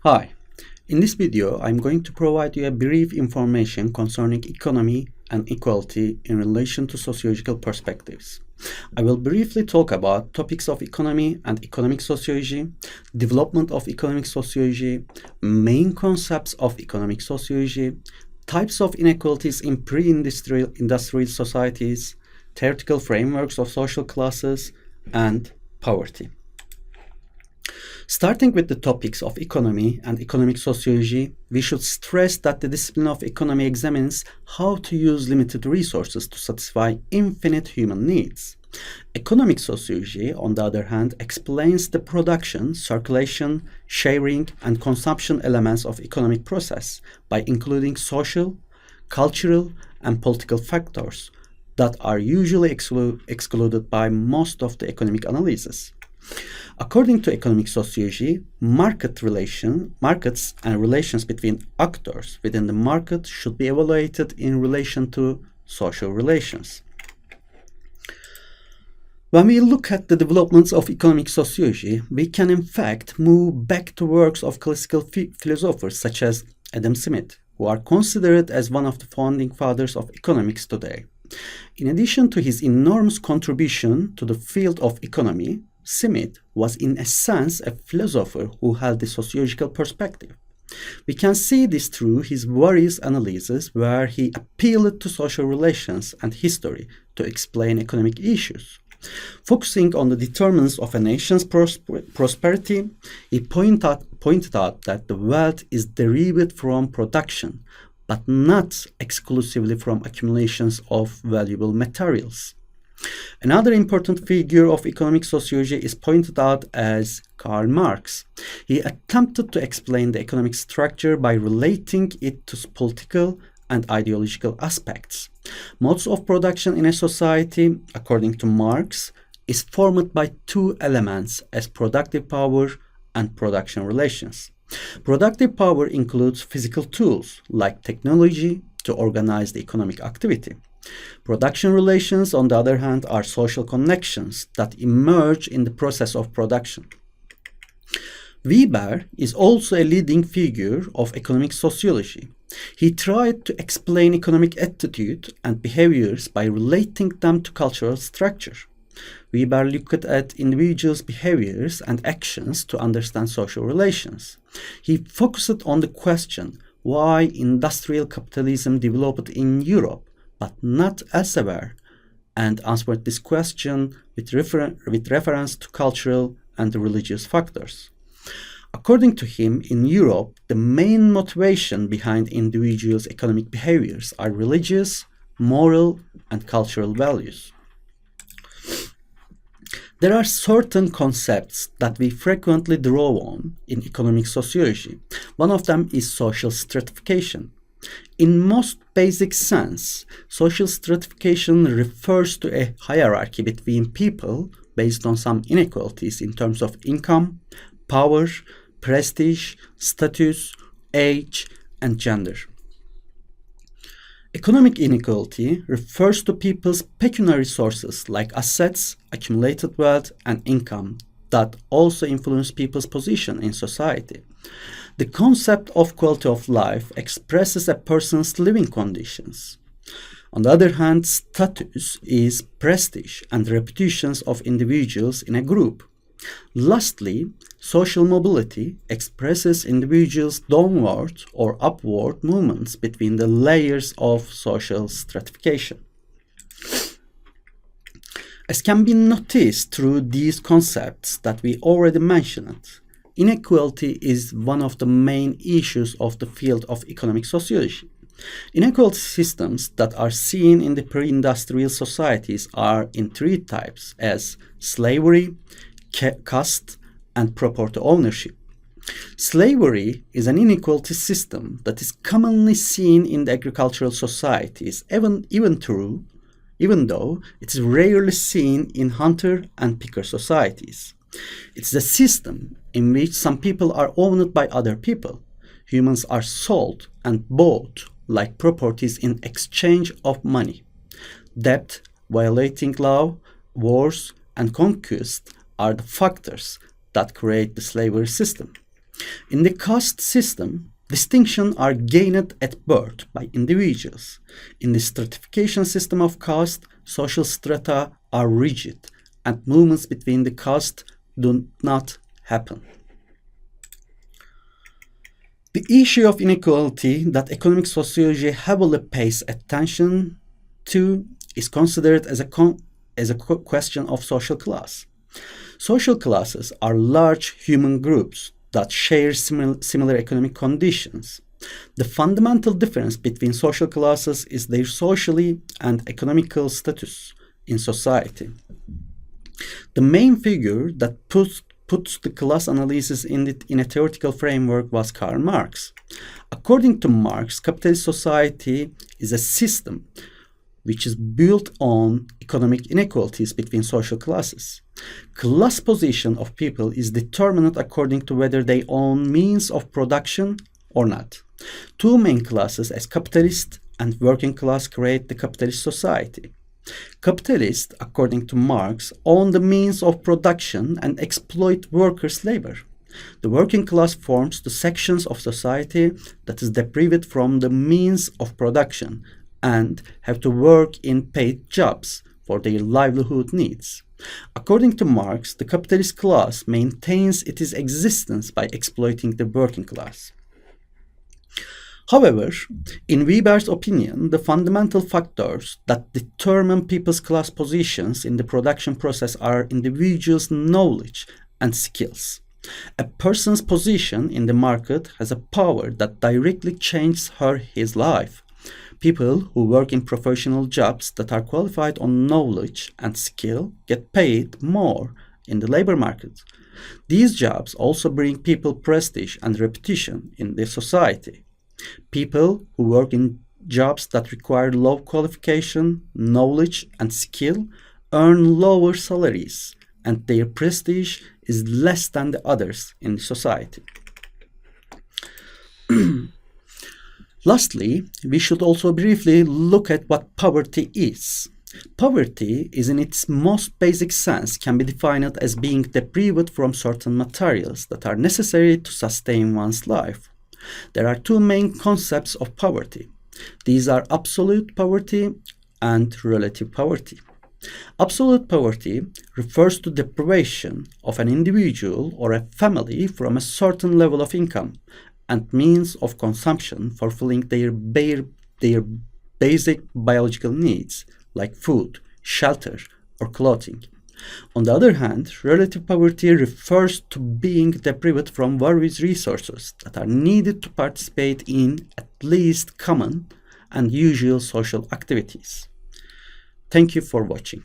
Hi, in this video I'm going to provide you a brief information concerning economy and equality in relation to sociological perspectives. I will briefly talk about topics of economy and economic sociology, development of economic sociology, main concepts of economic sociology, types of inequalities in pre-industrial societies, theoretical frameworks of social classes, and poverty. Starting with the topics of economy and economic sociology, we should stress that the discipline of economy examines how to use limited resources to satisfy infinite human needs. Economic sociology, on the other hand, explains the production, circulation, sharing, and consumption elements of economic process by including social, cultural, and political factors that are usually excluded by most of the economic analysis. According to economic sociology, markets and relations between actors within the market should be evaluated in relation to social relations. When we look at the developments of economic sociology, we can in fact move back to works of classical philosophers such as Adam Smith, who are considered as one of the founding fathers of economics today. In addition to his enormous contribution to the field of economy, Smith was in a sense a philosopher who held a sociological perspective. We can see this through his various analyses where he appealed to social relations and history to explain economic issues. Focusing on the determinants of a nation's prosperity, he pointed out that the wealth is derived from production, but not exclusively from accumulations of valuable materials. Another important figure of economic sociology is pointed out as Karl Marx. He attempted to explain the economic structure by relating it to political and ideological aspects. Modes of production in a society, according to Marx, is formed by two elements as productive power and production relations. Productive power includes physical tools like technology to organize the economic activity. Production relations, on the other hand, are social connections that emerge in the process of production. Weber is also a leading figure of economic sociology. He tried to explain economic attitude and behaviors by relating them to cultural structure. Weber looked at individuals' behaviors and actions to understand social relations. He focused on the question why industrial capitalism developed in Europe but not elsewhere, and answered this question with reference to cultural and religious factors. According to him, in Europe, the main motivation behind individuals' economic behaviors are religious, moral, and cultural values. There are certain concepts that we frequently draw on in economic sociology. One of them is social stratification. In most basic sense, social stratification refers to a hierarchy between people based on some inequalities in terms of income, power, prestige, status, age, and gender. Economic inequality refers to people's pecuniary sources like assets, accumulated wealth, and income that also influence people's position in society. The concept of quality of life expresses a person's living conditions. On the other hand, status is prestige and reputations of individuals in a group. Lastly, social mobility expresses individuals' downward or upward movements between the layers of social stratification. As can be noticed through these concepts that we already mentioned, inequality is one of the main issues of the field of economic sociology. Inequality systems that are seen in the pre-industrial societies are in three types as slavery, caste, and property ownership. Slavery is an inequality system that is commonly seen in the agricultural societies, even though it is rarely seen in hunter and picker societies. It's a system in which some people are owned by other people. Humans are sold and bought like properties in exchange of money. Debt, violating law, wars, and conquest are the factors that create the slavery system. In the caste system, distinctions are gained at birth by individuals. In the stratification system of caste, social strata are rigid, and movements between the castes do not happen. The issue of inequality that economic sociology heavily pays attention to is considered as a question of social class. Social classes are large human groups that share similar economic conditions. The fundamental difference between social classes is their socially and economical status in society. The main figure that puts the class analysis in a theoretical framework was Karl Marx. According to Marx, capitalist society is a system which is built on economic inequalities between social classes. Class position of people is determined according to whether they own means of production or not. Two main classes as capitalist and working class create the capitalist society. Capitalists, according to Marx, own the means of production and exploit workers' labor. The working class forms the sections of society that is deprived from the means of production and have to work in paid jobs for their livelihood needs. According to Marx, the capitalist class maintains its existence by exploiting the working class. However, in Weber's opinion, the fundamental factors that determine people's class positions in the production process are individuals' knowledge and skills. A person's position in the market has a power that directly changes his life. People who work in professional jobs that are qualified on knowledge and skill get paid more in the labor market. These jobs also bring people prestige and reputation in the society. People who work in jobs that require low qualification, knowledge, and skill earn lower salaries, and their prestige is less than the others in society. Lastly, we should also briefly look at what poverty is. Poverty is in its most basic sense can be defined as being deprived from certain materials that are necessary to sustain one's life. There are two main concepts of poverty. These are absolute poverty and relative poverty. Absolute poverty refers to deprivation of an individual or a family from a certain level of income and means of consumption fulfilling their basic biological needs like food, shelter, or clothing. On the other hand, relative poverty refers to being deprived from various resources that are needed to participate in at least common and usual social activities. Thank you for watching.